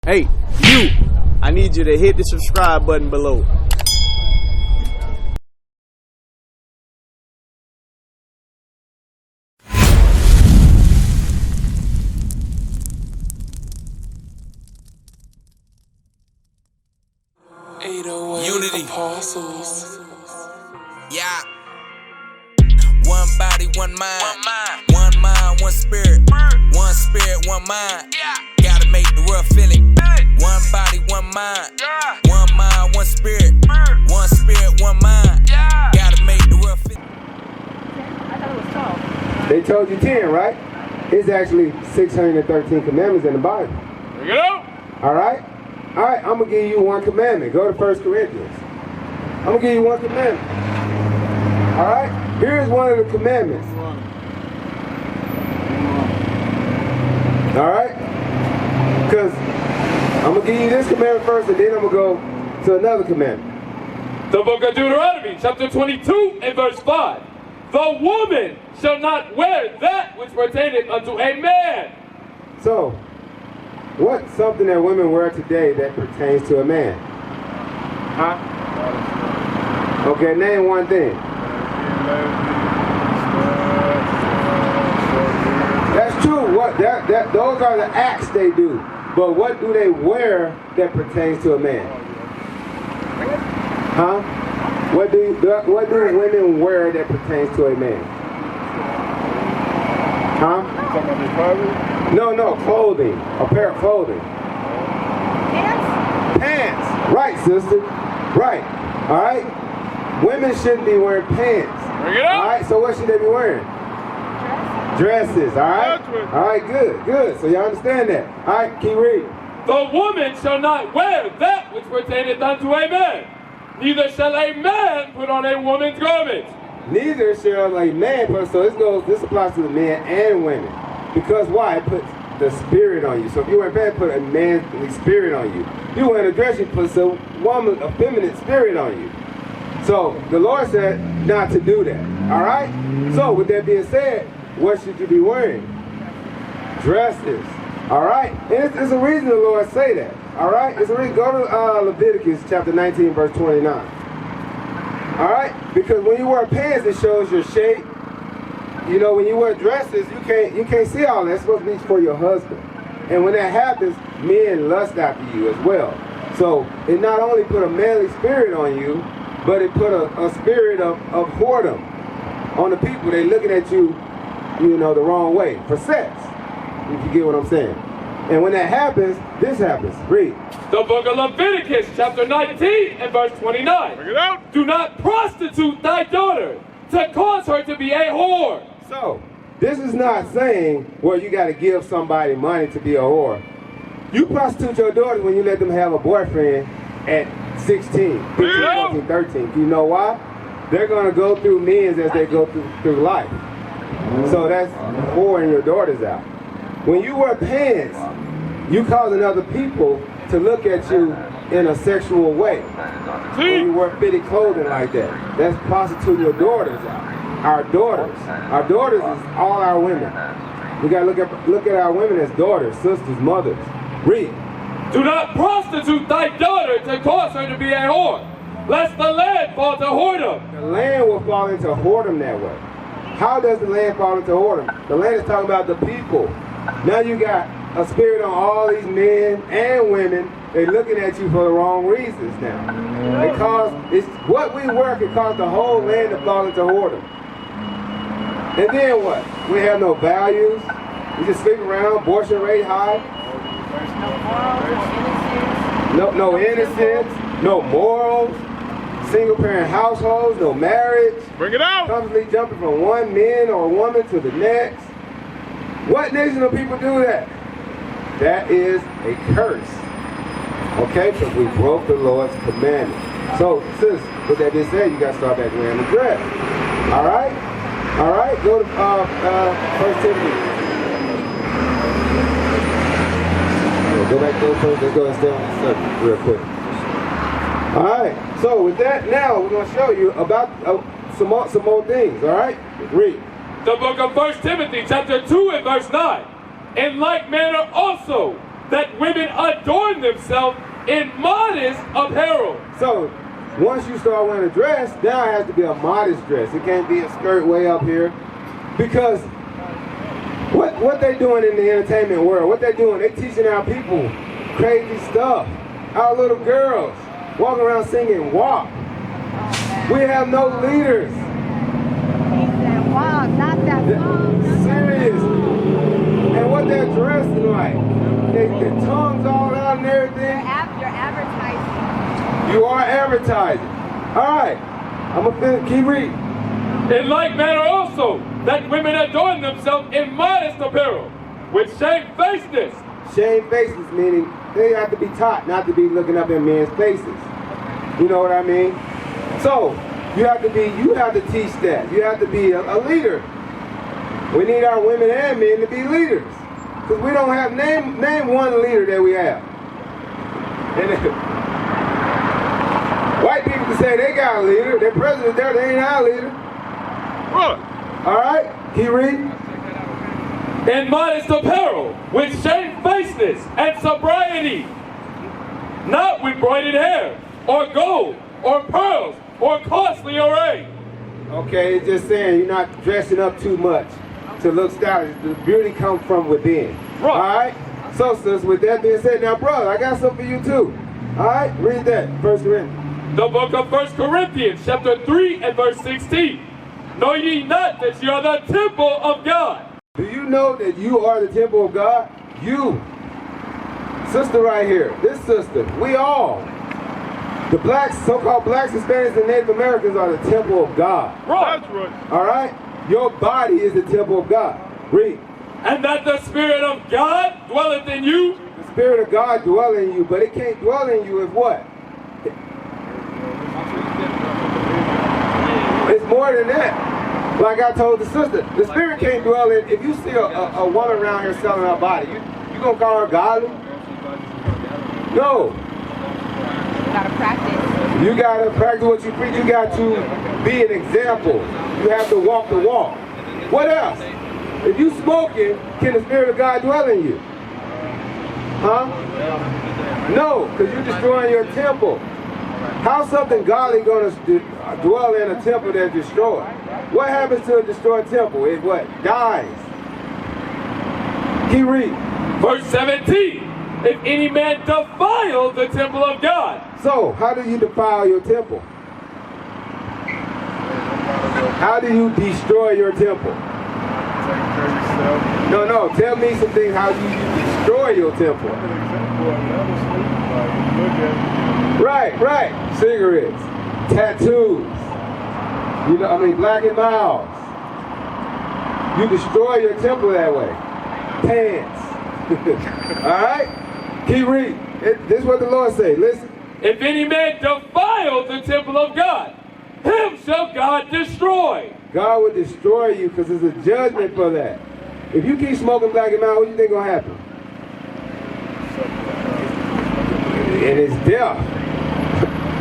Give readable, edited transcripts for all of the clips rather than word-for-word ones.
Hey, you! I need you to hit the subscribe button below. Unity. Apostles. Yeah. One body, one mind. One mind, one spirit. One spirit, one mind. Gotta make the world feel it. One body, one mind. One mind, one spirit. One spirit, one mind. Gotta make the world feel it. I thought it was 12. They told you 10, right? It's actually 613 commandments in the Bible. Bring it up. All right? All right, I'm going to give you one commandment. Go to 1 Corinthians. I'm going to give you one commandment. All right? Here's one of the commandments. All right? Because I'm going to give you this commandment first, and then I'm going to go to another commandment. The book of Deuteronomy, chapter 22 and verse 5. The woman shall not wear that which pertaineth unto a man. So, what's something that women wear today that pertains to a man? Huh? Okay, name one thing. That's true. What those are the acts they do. But what do they wear that pertains to a man? Huh? What do women wear that pertains to a man? Huh? No, clothing. A pair of clothing. Pants. Right, sister. Right. All right? Women shouldn't be wearing pants. Bring it up. All right, so what should they be wearing? Dresses. All right? All right, good. So y'all understand that. All right, keep reading. The woman shall not wear that which pertaineth unto a man. Neither shall a man put on a woman's garment. Neither shall a man put, so this applies to the men and women. Because why? It puts the spirit on you. So if you wear pants, put a manly spirit on you. You wear a dress, you put a feminine spirit on you. So the Lord said not to do that. All right? So with that being said, what should you be wearing? Dresses. All right? And it's a reason the Lord say that. All right? It's a reason. Go to Leviticus chapter 19, verse 29. All right? Because when you wear pants, it shows your shape. You know, when you wear dresses, you can't see all that. It's supposed to be for your husband. And when that happens, men lust after you as well. So it not only put a manly spirit on you, but it put a spirit of whoredom on the people. They looking at you, you know, the wrong way for sex. If you get what I'm saying. And when that happens, this happens. Read. The book of Leviticus, chapter 19 and verse 29. Bring it out. Do not prostitute thy daughter to cause her to be a whore. So, this is not saying, well, you got to give somebody money to be a whore. You prostitute your daughters when you let them have a boyfriend at 16, 15, 14, 13. Do you know why? They're going to go through men as they go through life. So that's whoring your daughters out. When you wear pants, you causing other people to look at you in a sexual way. When you wear fitted clothing like that, that's prostituting your daughters out. Our daughters is all our women. We gotta look at our women as daughters, sisters, mothers. Read. Do not prostitute thy daughter to cause her to be a whore, lest the land fall to whoredom. The land will fall into whoredom that way. How does the land fall into whoredom? The land is talking about the people. Now you got a spirit on all these men and women. They're looking at you for the wrong reasons now. It's what we wear can cause the whole land to fall into whoredom. And then what? We have no values. We just sleep around, abortion rate high. No innocence, no morals, single parent households, no marriage. Bring it out. Constantly jumping from one man or woman to the next. What nation of people do that? That is a curse. Okay, because we broke the Lord's commandment. So, sis, with that being said, you got to start back wearing the dress. All right? All right, go to 1 Timothy. Go back to the first. Let's go and stay on the subject real quick. All right, so with that, now we're going to show you about some more things. All right, read. The book of 1 Timothy, chapter 2 and verse 9. In like manner also, that women adorn themselves in modest apparel. So, once you start wearing a dress, now it has to be a modest dress. It can't be a skirt way up here. Because what they doing in the entertainment world, what they doing, they teaching our people crazy stuff. Our little girls walking around singing WAP. We have no leaders. Wow, not that long. Serious. And what they're dressing like. Their tongues all out and everything. You're advertising. You are advertising. All right. I'm going to keep reading. In like manner also, that women adorn themselves in modest apparel, with shamefacedness. Shamefacedness meaning they have to be taught not to be looking up in men's faces. You know what I mean? So, you have to teach that. You have to be a leader. We need our women and men to be leaders. Because we don't have, name one leader that we have. And white people can say they got a leader. Their president there, they ain't our leader. All right, keep reading. In modest apparel, with shamefacedness and sobriety, not with broided hair, or gold, or pearls, or costly array. Okay, it's just saying you're not dressing up too much to look stylish. The beauty comes from within. Right. All right? So, sis, with that being said, now, brother, I got something for you, too. All right? Read that, 1 Corinthians. The book of 1 Corinthians, chapter 3 and verse 16. Know ye not that ye are the temple of God? Do you know that you are the temple of God? You. Sister right here, this sister, we all. The blacks, so-called blacks, Hispanics, and Native Americans are the temple of God. Right. That's right. All right? Your body is the temple of God. Read. And that the Spirit of God dwelleth in you. The Spirit of God dwell in you, but it can't dwell in you if what? It's more than that. Like I told the sister, the Spirit can't dwell in. If you see a woman around here selling her body, you gonna call her godly? No. You gotta practice. You gotta practice what you preach. You got to be an example. You have to walk the walk. What else? If you smoking, can the Spirit of God dwell in you? Huh? No, because you're destroying your temple. How's something godly going to dwell in a temple that's destroyed? What happens to a destroyed temple? It what? Dies. Keep reading. Verse 17. If any man defile the temple of God. So, how do you defile your temple? How do you destroy your temple? No, tell me some things how you destroy your temple. Right. Cigarettes, tattoos, black and miles. You destroy your temple that way. Pants. All right? Keep reading. This is what the Lord say. Listen. If any man defile the temple of God, him shall God destroy. God will destroy you because there's a judgment for that. If you keep smoking black and mild, what do you think going to happen? And it's death.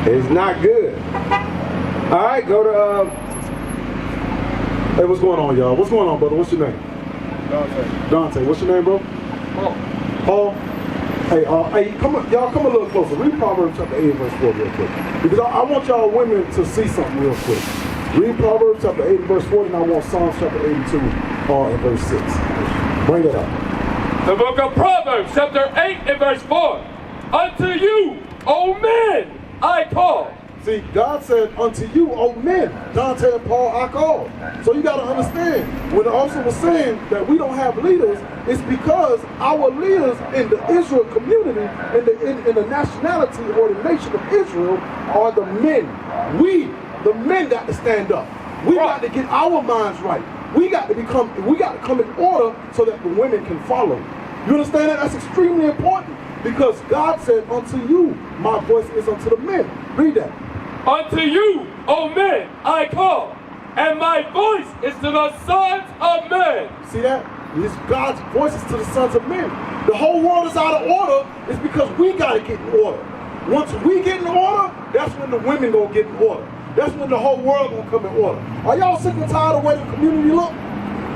It's not good. All right, go to... Hey, what's going on, y'all? What's going on, brother? What's your name? Dante. What's your name, bro? Paul. Hey, y'all come a little closer. Read Proverbs chapter 8, verse 4 real quick. Because I want y'all women to see something real quick. Read Proverbs chapter 8, verse 40, and I want Psalms chapter 82, and verse 6. Bring it up. The book of Proverbs, chapter 8 and verse 4. Unto you, O men, I call. See, God said, unto you, O men, Dante and Paul, I call. So you got to understand, when the officer was saying that we don't have leaders, it's because our leaders in the Israel community, in the nationality or the nation of Israel, are the men. We, the men, got to stand up. We got to get our minds right. We got to come in order so that the women can follow. You understand that? That's extremely important because God said, unto you, my voice is unto the men. Read that. Unto you, O men, I call, and my voice is to the sons of men. See that? It's God's voice is to the sons of men. The whole world is out of order. It's because we got to get in order. Once we get in order, that's when the women going to get in order. That's when the whole world going to come in order. Are y'all sick and tired of the way the community look?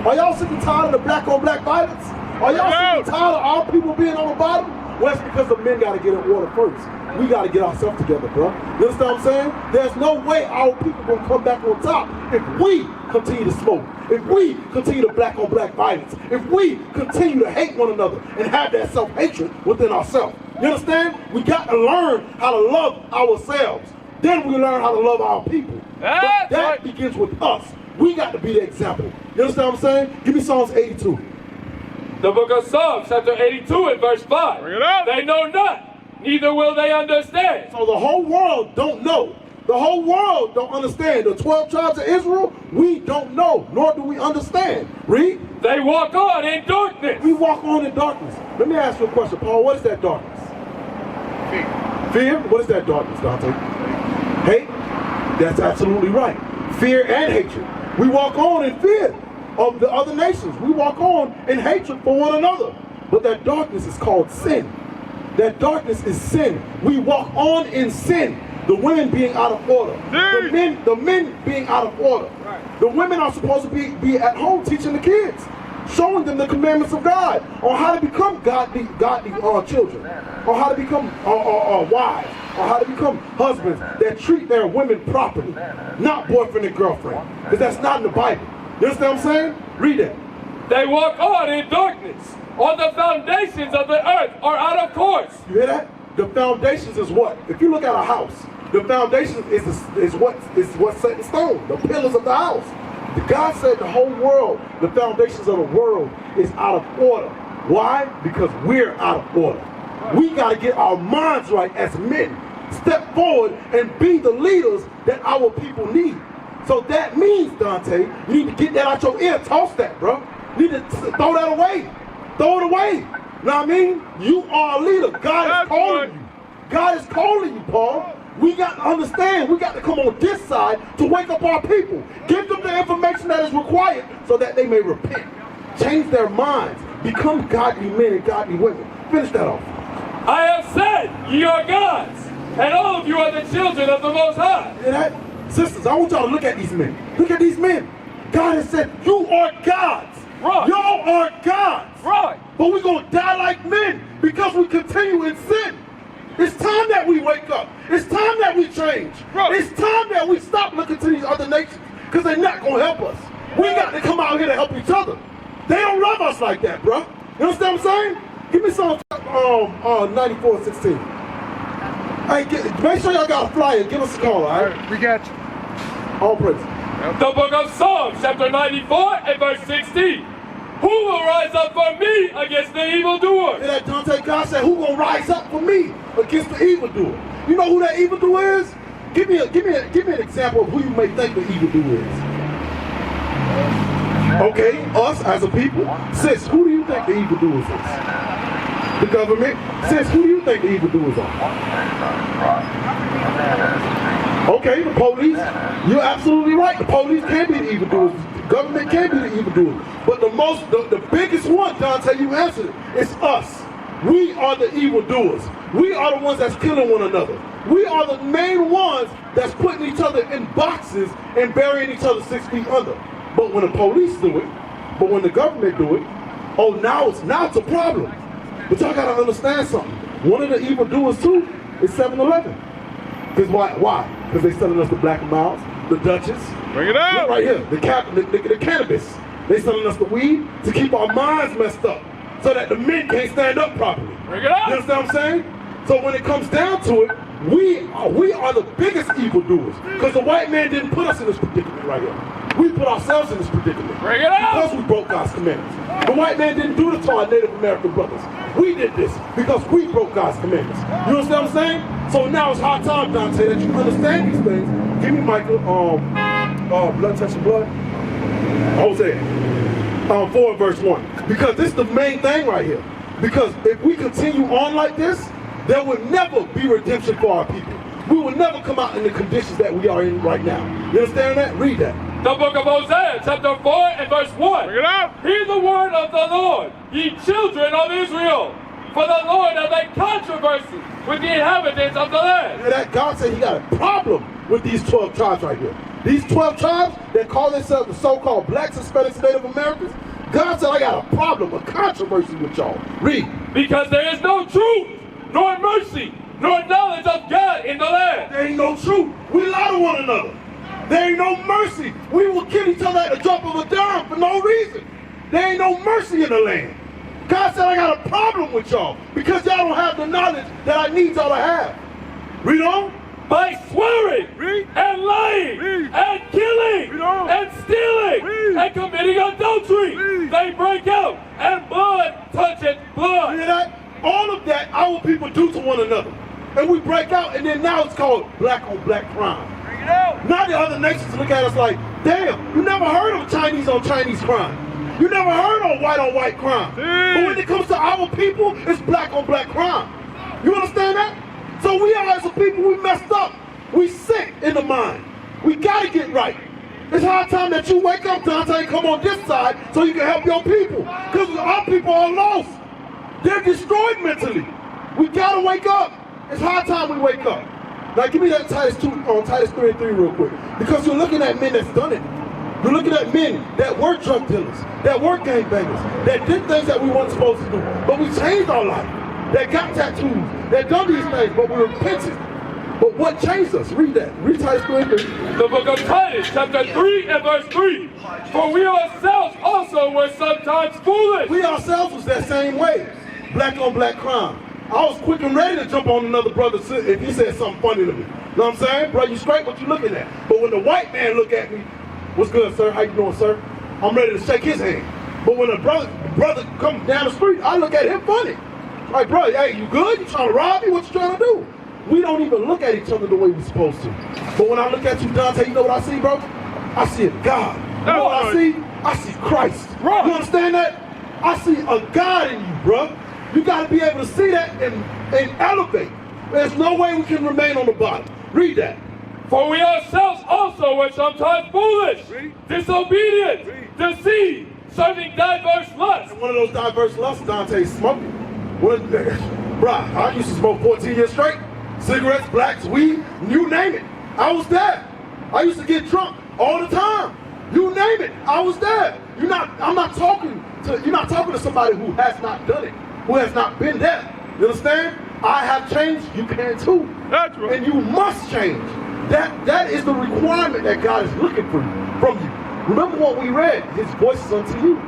Are y'all sick and tired of the black on black violence? Are y'all sick and tired of our people being on the bottom? Well, it's because the men got to get in order first. We got to get ourselves together, bro. You understand what I'm saying? There's no way our people going to come back on top if we continue to smoke, if we continue to black on black violence, if we continue to hate one another and have that self-hatred within ourselves. You understand? We got to learn how to love ourselves. Then we learn how to love our people. But that begins with us. We got to be the example. You understand what I'm saying? Give me Psalms 82. The book of Psalms, chapter 82 and verse 5. Bring it up. They know not, neither will they understand. So the whole world don't know. The whole world don't understand. The 12 tribes of Israel, we don't know, nor do we understand. Read. They walk on in darkness. We walk on in darkness. Let me ask you a question, Paul. What is that darkness? Fear. What is that darkness, Dante? Hate? That's absolutely right. Fear and hatred. We walk on in fear of the other nations. We walk on in hatred for one another. But that darkness is called sin. That darkness is sin. We walk on in sin. The women being out of order. The men being out of order. Right. The women are supposed to be at home teaching the kids, showing them the commandments of God, on how to become godly children, on how to become wives, on how to become husbands that treat their women properly, not boyfriend and girlfriend, because that's not in the Bible. You understand what I'm saying? Read it. They walk on in darkness. All the foundations of the earth are out of course. You hear that? The foundations is what? If you look at a house, the foundation is what's set in stone, the pillars of the house. God said the whole world, the foundations of the world is out of order. Why? Because we're out of order. We got to get our minds right as men. Step forward and be the leaders that our people need. So that means, Dante, you need to get that out your ear. Toss that, bro. You need to throw that away. Throw it away. You know what I mean? You are a leader. God is calling you. God is calling you, Paul. We got to understand. We got to come on this side to wake up our people. Give them the information that is required so that they may repent. Change their minds. Become godly men and godly women. Finish that off. I have said, ye are gods, and all of you are the children of the Most High. Hear that? Sisters, I want y'all to look at these men. Look at these men. God has said, you are gods. Right. Y'all are gods. Right. But we're going to die like men because we continue in sin. It's time that we wake up. It's time that we change. Right. It's time that we stop looking to these other nations because they're not going to help us. We got to come out here to help each other. They don't love us like that, bro. You understand what I'm saying? Give me some 94:16. Hey, make sure y'all got a flyer. Give us a call, all right? We got you. All praise. The book of Psalms, chapter 94 and verse 16. Who will rise up for me against the evildoer? Hear that, Dante? God said, who gonna rise up for me against the evildoer? You know who that evildoer is? Give me an example of who you may think the evildoer is. Okay, us as a people. Sis, who do you think the evildoers is? The government. Sis, who do you think the evildoers are? Okay, the police. You're absolutely right. The police can be the evildoers. The government can be the evildoers. But the biggest one, Dante, you answered it. It's us. We are the evildoers. We are the ones that's killing one another. We are the main ones that's putting each other in boxes and burying each other 6 feet under. But when the police do it, but when the government do it, oh, now it's a problem. But y'all gotta understand something. One of the evildoers too is 7-Eleven. Because why? Because they selling us the Black and Milds, the Dutchess. Bring it up. Look right here, the cannabis. They selling us the weed to keep our minds messed up, so that the men can't stand up properly. Bring it up. You understand what I'm saying? So when it comes down to it, we are the biggest evildoers. Because the white man didn't put us in this predicament right here. We put ourselves in this predicament. Bring it up. Because we broke God's commandments. The white man didn't do this to our Native American brothers. We did this because we broke God's commandments. You understand what I'm saying? So now it's hard time, Dante, that you understand these things. Give me Michael, blood touching blood. Hosea, 4 verse 1. Because this is the main thing right here. Because if we continue on like this, there will never be redemption for our people. We will never come out in the conditions that we are in right now. You understand that? Read that. The book of Hosea, chapter 4 and verse 1. Bring it up. Hear the word of the Lord, ye children of Israel. For the Lord has a controversy with the inhabitants of the land. And that God said he got a problem with these 12 tribes right here. These 12 tribes that call themselves the so-called blacks, Hispanics, Native Americans. God said, I got a problem, a controversy with y'all. Read. because there is no truth, nor mercy, nor knowledge of God in the land. There ain't no truth. We lie to one another. There ain't no mercy. We will kill each other at the drop of a dime for no reason. There ain't no mercy in the land. God said I got a problem with y'all because y'all don't have the knowledge that I need y'all to have. Read on. By swearing and lying and killing and stealing and committing adultery, they break out, and blood toucheth blood. You hear that? All of that our people do to one another. And we break out, and then now it's called black on black crime. Now the other nations look at us like, damn, you never heard of Chinese on Chinese crime. You never heard of white on white crime. But when it comes to our people, it's black on black crime. You understand that? So we are, as a people, we messed up. We sick in the mind. We gotta get right. It's high time that you wake up, Dante, and come on this side so you can help your people. Because our people are lost. They're destroyed mentally. We gotta wake up. It's high time we wake up. Now give me that Titus 3 and 3 real quick. Because you're looking at men that's done it. You're looking at men that were drug dealers, that were gangbangers, that did things that we weren't supposed to do. But we changed our life. That got tattoos, that done these things, but we repented. But what changed us? Read that. Read Titus 3 and 3. The book of Titus, chapter 3 and verse 3. For we ourselves also were sometimes foolish. We ourselves was that same way. Black on black crime. I was quick and ready to jump on another brother if he said something funny to me. You know what I'm saying? Bro, you straight what you looking at. But when the white man look at me, what's good, sir? How you doing, sir? I'm ready to shake his hand. But when a brother comes down the street, I look at him funny. Like, bro, hey, you good? You trying to rob me? What you trying to do? We don't even look at each other the way we're supposed to. But when I look at you, Dante, you know what I see, bro? I see a God. You know what I see? I see Christ. Right. You understand that? I see a God in you, bro. You got to be able to see that and elevate. There's no way we can remain on the bottom. Read that. For we ourselves also were sometimes foolish, disobedient, deceived, serving diverse lusts. And one of those diverse lusts, Dante's smoking. Bruh, I used to smoke 14 years straight. Cigarettes, blacks, weed, you name it. I was there. I used to get drunk all the time. You name it, I was there. You're not talking to somebody who has not done it, who has not been there. You understand? I have changed, you can too. That's right. And you must change. That is the requirement that God is looking for from you. Remember what we read, his voice is unto you.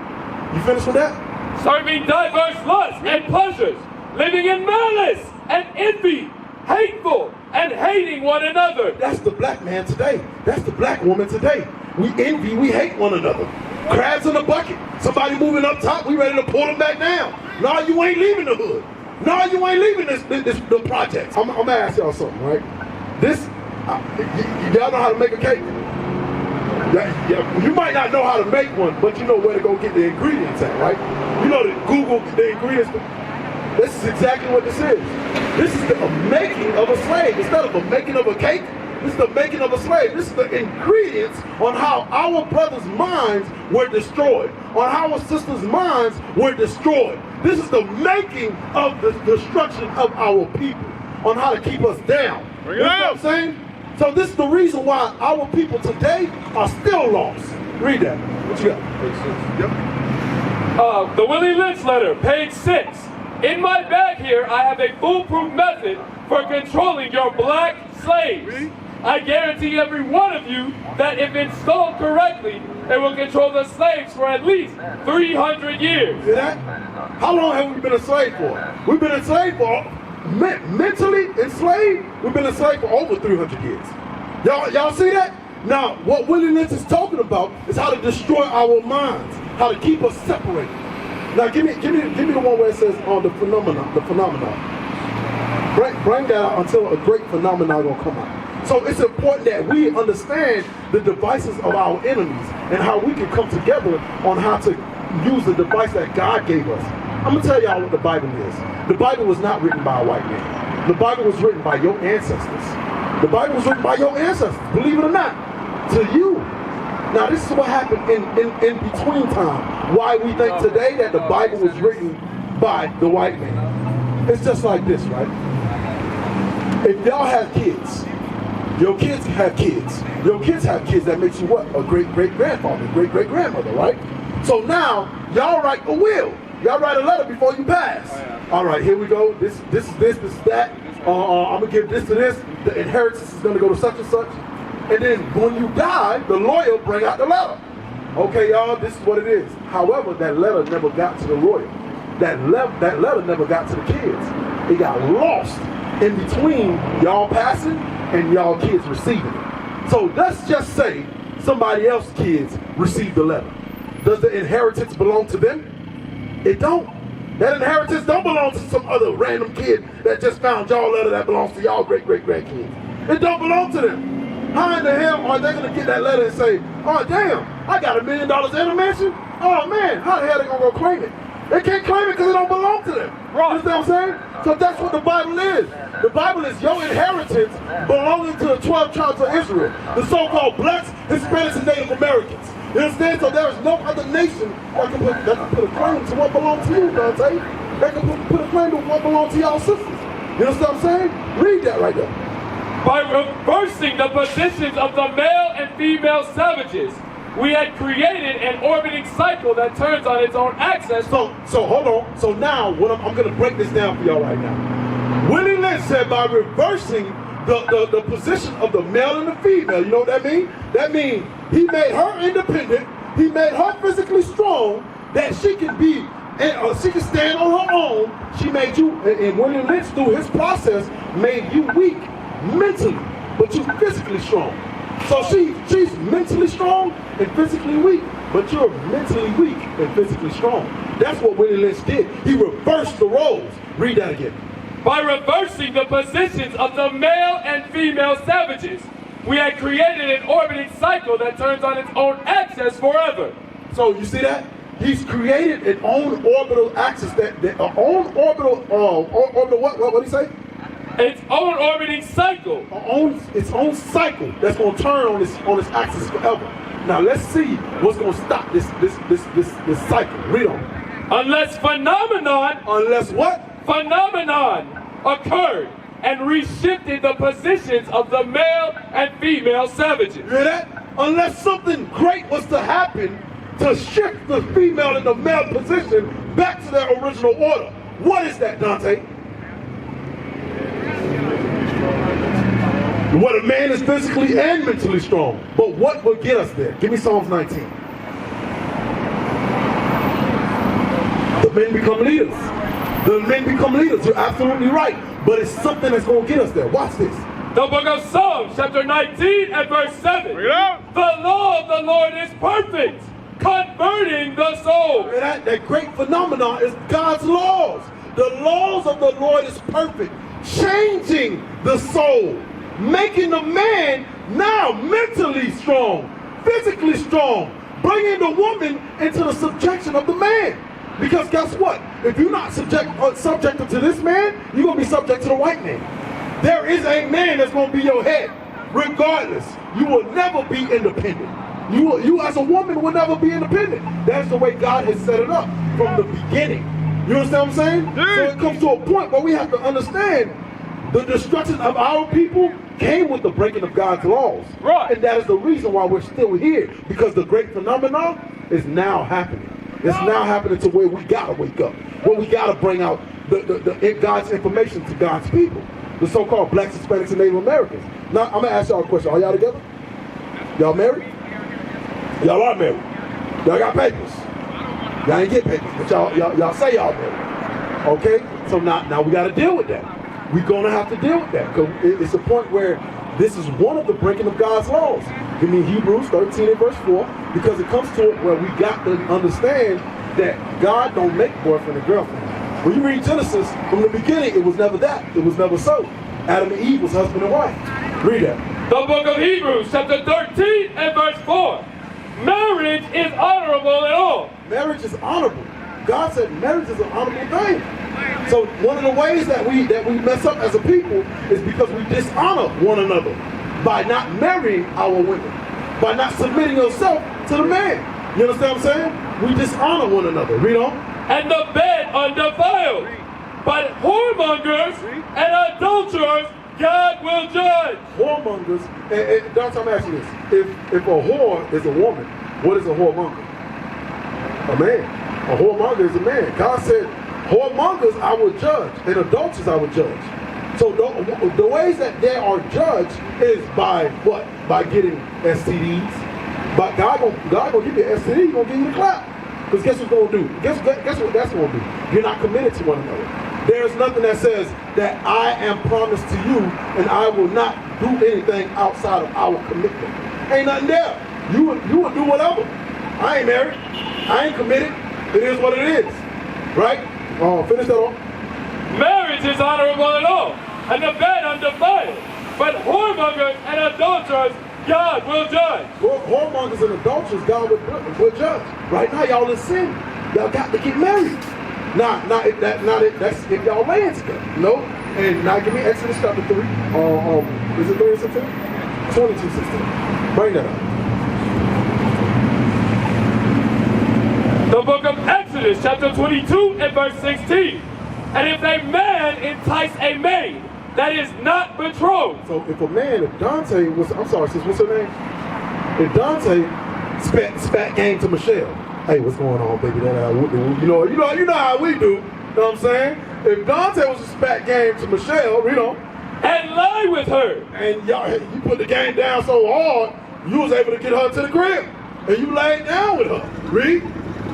You finished with that? Serving diverse lusts and pleasures, living in malice and envy, hateful and hating one another. That's the black man today. That's the black woman today. We envy, we hate one another. Crabs in a bucket. Somebody moving up top, we ready to pull them back down. No, you ain't leaving the hood. No, you ain't leaving the project. I'm gonna ask y'all something, right? Y'all know how to make a cake? You might not know how to make one, but you know where to go get the ingredients at, right? You know to Google the ingredients. This is exactly what this is. This is the making of a slave. Instead of a making of a cake, this is the making of a slave. This is the ingredients on how our brothers' minds were destroyed, on how our sisters' minds were destroyed. This is the making of the destruction of our people, on how to keep us down. You know what I'm saying? So this is the reason why our people today are still lost. Read that. What you got? Page 6. Yep. The Willie Lynch letter, page 6. In my bag here, I have a foolproof method for controlling your black slaves. I guarantee every one of you that if installed correctly, it will control the slaves for at least 300 years. See that? How long have we been enslaved for? We've been enslaved for, mentally enslaved, we've been enslaved for over 300 years. Y'all see that? Now, what Willie Lynch is talking about is how to destroy our minds, how to keep us separated. Now, give me the one where it says on the phenomenon. Bring that out until a great phenomenon gonna come out. So it's important that we understand the devices of our enemies and how we can come together on how to use the device that God gave us. I'm gonna tell y'all what the Bible is. The Bible was not written by a white man. The Bible was written by your ancestors. The Bible was written by your ancestors, believe it or not, to you. Now this is what happened in between time. Why we think today that the Bible was written by the white man. It's just like this, right? If y'all have kids, your kids have kids. Your kids have kids, that makes you what? A great-great-grandfather, great-great-grandmother, right? So now, y'all write a will. Y'all write a letter before you pass. All right, here we go. This is that. I'm gonna give this to this. The inheritance is gonna go to such and such. And then when you die, the lawyer bring out the letter. Okay, y'all, this is what it is. However, that letter never got to the lawyer. That letter never got to the kids. It got lost in between y'all passing and y'all kids receiving it. So let's just say somebody else's kids received the letter. Does the inheritance belong to them? It don't. That inheritance don't belong to some other random kid that just found y'all letter that belongs to y'all great-great-grandkids. It don't belong to them. How in the hell are they going to get that letter and say, oh, damn, I got $1 million in a mansion? Oh, man, how the hell are they going to go claim it? They can't claim it because it don't belong to them. Right. You understand what I'm saying? So that's what the Bible is. The Bible is your inheritance belonging to the 12 tribes of Israel, the so-called blacks, Hispanics, and Native Americans. You understand? So there is no other nation that can put a claim to what belongs to you, Dante. They can put a claim to what belongs to y'all sisters. You understand what I'm saying? Read that right there. By reversing the positions of the male and female savages, we had created an orbiting cycle that turns on its own axis. So hold on. So now, what I'm going to break this down for y'all right now. Willie Lynch said by reversing the position of the male and the female, you know what that means? That means he made her independent, he made her physically strong, that she can be, she can stand on her own. She made you, and Willie Lynch through his process made you weak mentally, but you physically strong. So she's mentally strong and physically weak, but you're mentally weak and physically strong. That's what Willie Lynch did. He reversed the roles. Read that again. By reversing the positions of the male and female savages, we had created an orbiting cycle that turns on its own axis forever. So you see that? He's created an own orbital axis, own orbital, what did he say? Its own orbiting cycle. Its own cycle that's going to turn on this axis forever. Now let's see what's going to stop this cycle. Read on. Unless what? Phenomenon occurred and reshifted the positions of the male and female savages. You hear that? Unless something great was to happen to shift the female and the male position back to their original order. What is that, Dante? What a man is physically and mentally strong. But what will get us there? Give me Psalms 19. The men become leaders. The men become leaders. You're absolutely right. But it's something that's going to get us there. Watch this. The book of Psalms, chapter 19 and verse 7. The law of the Lord is perfect, converting the soul. That great phenomenon is God's laws. The laws of the Lord is perfect, changing the soul, making the man now mentally strong, physically strong, bringing the woman into the subjection of the man. Because guess what? If you're not subjected to this man, you're going to be subject to the white man. There is a man that's going to be your head. Regardless, you will never be independent. You as a woman will never be independent. That's the way God has set it up from the beginning. You understand what I'm saying? So it comes to a point where we have to understand the destruction of our people came with the breaking of God's laws. Right. And that is the reason why we're still here. Because the great phenomenon is now happening. It's now happening to where we gotta wake up. Where we gotta bring out God's information to God's people. The so-called blacks, Hispanics, and Native Americans. Now, I'm gonna ask y'all a question. Are y'all together? Y'all married? Y'all are married. Y'all got papers. Y'all ain't get papers, but y'all say y'all married. Okay? So now we gotta deal with that. We're gonna have to deal with that. Because it's a point where this is one of the breaking of God's laws. Give me Hebrews 13 and verse 4, because it comes to it where we got to understand that God don't make boyfriend and girlfriend. When you read Genesis, from the beginning, it was never that. It was never so. Adam and Eve was husband and wife. Read that. The book of Hebrews, chapter 13 and verse 4. Marriage is honorable in all. Marriage is honorable. God said marriage is an honorable thing. So one of the ways that we mess up as a people is because we dishonor one another by not marrying our women, by not submitting yourself to the man. You understand what I'm saying? We dishonor one another. Read on. And the bed undefiled, but whoremongers and adulterers God will judge. Whoremongers, and don't tell me ask you this. If a whore is a woman, what is a whoremonger? A man. A whoremonger is a man. God said, whoremongers I will judge, and adulterers I will judge. So the ways that they are judged is by what? By getting STDs. But God gonna give you an STD, He's gonna give you the clap. Because guess what's gonna do? Guess what that's gonna do? You're not committed to one another. There's nothing that says that I am promised to you and I will not do anything outside of our commitment. Ain't nothing there. You will do whatever. I ain't married. I ain't committed. It is what it is. Right? Finish that off. Marriage is honorable in all, and the bed undefiled. But whoremongers and adulterers, God will judge. Whoremongers and adulterers, God will judge. Right now, y'all in sin. Y'all got to get married. That's if y'all laying together. No. And now give me Exodus chapter 3. Is it 3 or 16? 22:16. Bring that up. The book of Exodus, chapter 22 and verse 16. And if a man entice a maid that is not betrothed. So if a man, if Dante was, I'm sorry, sis, what's her name? If Dante spat game to Michelle, hey, what's going on, baby? You know how we do. You know what I'm saying? If Dante was a spat game to Michelle, and lie with her. And y'all, you put the game down so hard, you was able to get her to the crib. And you laid down with her. Read.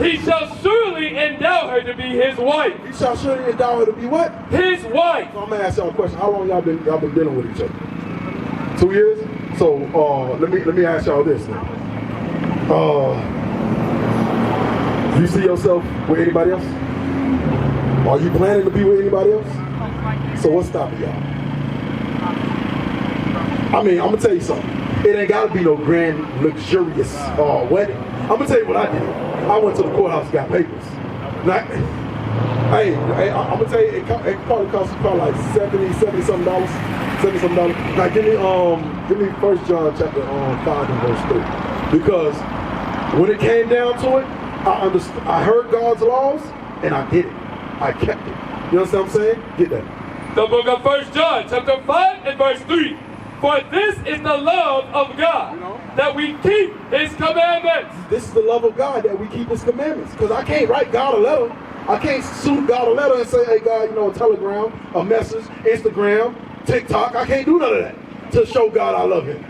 He shall surely endow her to be his wife. He shall surely endow her to be what? His wife. So I'm gonna ask y'all a question. How long y'all been dealing with each other? 2 years? So let me ask y'all this now. You see yourself with anybody else? Are you planning to be with anybody else? So what's stopping y'all? I mean, I'm gonna tell you something. It ain't gotta be no grand, luxurious wedding. I'm gonna tell you what I did. I went to the courthouse and got papers. Now, hey, I'm gonna tell you, it probably cost you probably like $70 something. Now give me 1 John chapter 5 and verse 3. Because when it came down to it, I heard God's laws and I did it. I kept it. You know what I'm saying? Get that. The book of 1 John, chapter 5 and verse 3. For this is the love of God, that we keep His commandments. This is the love of God, that we keep His commandments. Because I can't write God a letter. I can't shoot God a letter and say, hey, God, a telegram, a message, Instagram, TikTok. I can't do none of that to show God I love Him.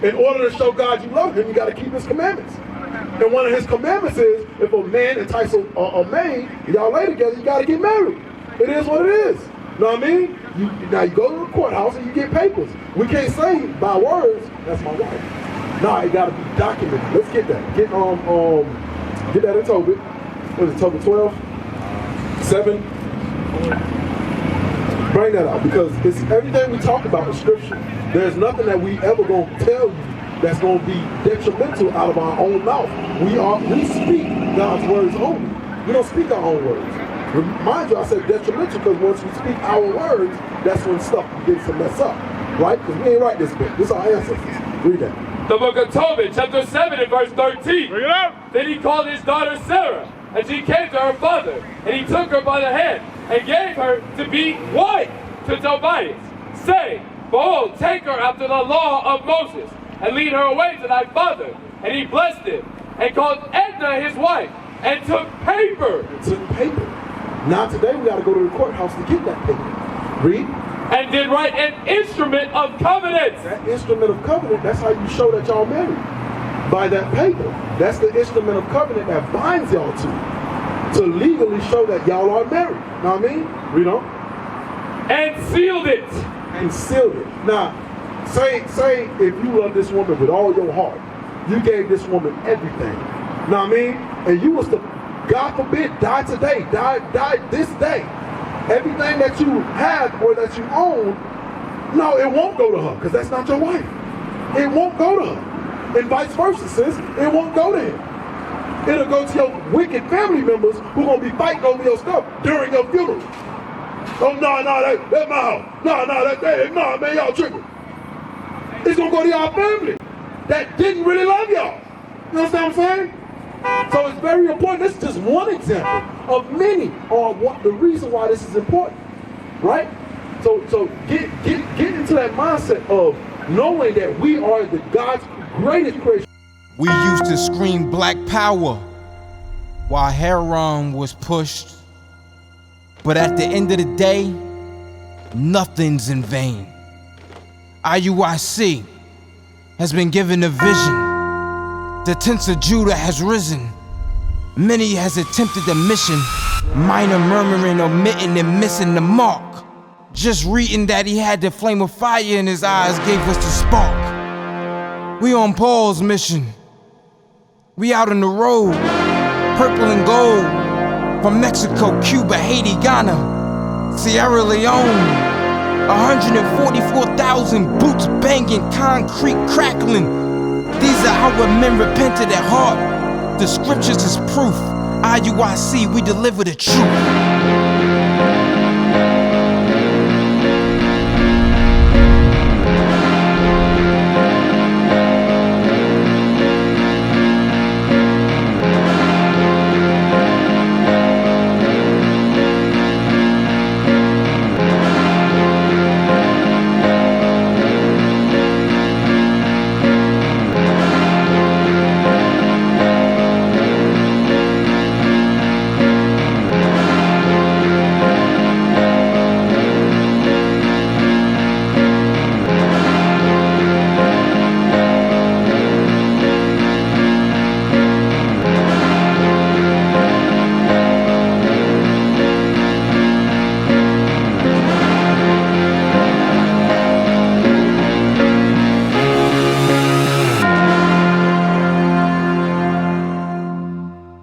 In order to show God you love Him, you got to keep His commandments. And one of His commandments is, if a man entices a maid, y'all lay together, you got to get married. It is what it is. You know what I mean? Now you go to the courthouse and you get papers. We can't say by words, that's my wife. Nah, it gotta be documented. Let's get that. Get that in Tobit. What is it, Tobit 12? 7? Bring that out, because it's everything we talk about in scripture. There's nothing that we ever gonna tell you that's gonna be detrimental out of our own mouth. We speak God's words only. We don't speak our own words. Mind you, I said detrimental because once we speak our words, that's when stuff begins to mess up, right? Because we ain't write this book. This is our ancestors. Read that. The book of Tobit, chapter 7 and verse 13. Bring it up. Then he called his daughter Sarah, and she came to her father, and he took her by the hand, and gave her to be wife to Tobias, saying, Behold, take her after the law of Moses, and lead her away to thy father. And he blessed him, and called Edna his wife, and took paper. Now today we got to go to the courthouse to get that paper. Read. And did write an instrument of covenant. That instrument of covenant, that's how you show that y'all married. By that paper. That's the instrument of covenant that binds y'all to legally show that y'all are married. Know what I mean? Read on. And sealed it. And sealed it. Now, say if you love this woman with all your heart, you gave this woman everything. Know what I mean? And you was to, God forbid, die today, die this day. Everything that you have or that you own, no, it won't go to her, because that's not your wife. It won't go to her. And vice versa, sis, it won't go to him. It'll go to your wicked family members who are going to be fighting over your stuff during your funeral. Oh, no, that's my house. No, man, y'all tripping. It's going to go to y'all family that didn't really love y'all. You understand what I'm saying? So it's very important. This is just one example of many on the reason why this is important, right? So get into that mindset of knowing that we are God's greatest creation. We used to scream black power, while Heron was pushed. But at the end of the day, nothing's in vain. IUIC has been given a vision. The tents of Judah has risen. Many has attempted the mission, minor murmuring, omitting, and missing the mark. Just reading that he had the flame of fire in his eyes gave us the spark. We on Paul's mission. We out on the road, purple and gold, from Mexico, Cuba, Haiti, Ghana, Sierra Leone. 144,000 boots banging, concrete crackling. These are our men repented at heart. The scriptures is proof. IUIC, we deliver the truth.